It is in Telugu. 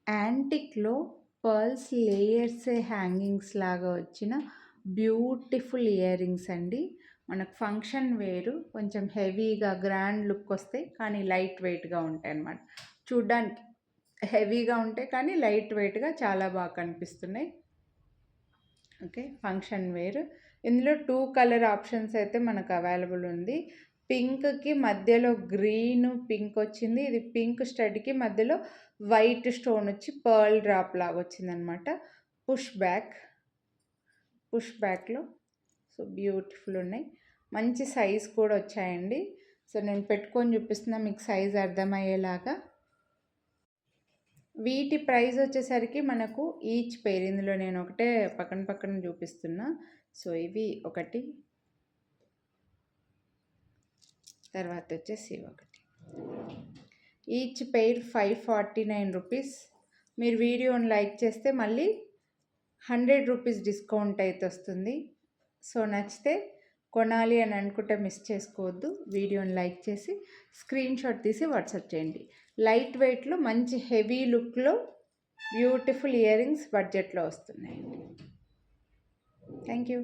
యాంటిక్లో పర్ల్స్ లేయర్స్ హ్యాంగింగ్స్ లాగా వచ్చిన బ్యూటిఫుల్ ఇయర్ రింగ్స్ అండి. మనకు ఫంక్షన్ వేరు కొంచెం హెవీగా గ్రాండ్ లుక్ వస్తాయి, కానీ లైట్ వెయిట్గా ఉంటాయి అన్నమాట. చూడ్డానికి హెవీగా ఉంటాయి కానీ లైట్ వెయిట్గా చాలా బాగా కనిపిస్తున్నాయి. Okay, function wear. ఇందులో 2 కలర్ ఆప్షన్స్ అయితే మనకు అవైలబుల్ ఉంది. పింక్కి మధ్యలో గ్రీన్ పింక్ వచ్చింది. ఇది పింక్ స్టడ్కి మధ్యలో వైట్ స్టోన్ వచ్చి పర్ల్ డ్రాప్ లాగా వచ్చిందనమాట. పుష్ బ్యాక్లో సో బ్యూటిఫుల్ ఉన్నాయి. మంచి సైజ్ కూడా వచ్చాయండి. సో నేను పెట్టుకొని చూపిస్తున్నా మీకు సైజ్ అర్థమయ్యేలాగా. వీటి ప్రైస్ వచ్చేసరికి మనకు ఈచ్ పేర్, ఇందులో నేను ఒకటే పక్కన చూపిస్తున్నా. సో ఇవి ఒకటి, తర్వాత వచ్చేసి ఒకటి. Each pair 549 rupees. మీరు వీడియోని లైక్ చేస్తే మళ్ళీ 100 రూపీస్ డిస్కౌంట్ అయితే వస్తుంది. సో నచ్చితే కొనాలి అని అనుకుంటే మిస్ చేసుకోవద్దు. వీడియోని లైక్ చేసి స్క్రీన్ షాట్ తీసి వాట్సాప్ చేయండి. లైట్ వెయిట్లో మంచి హెవీ లుక్లో బ్యూటిఫుల్ ఇయర్ రింగ్స్ బడ్జెట్లో వస్తున్నాయండి. Thank you.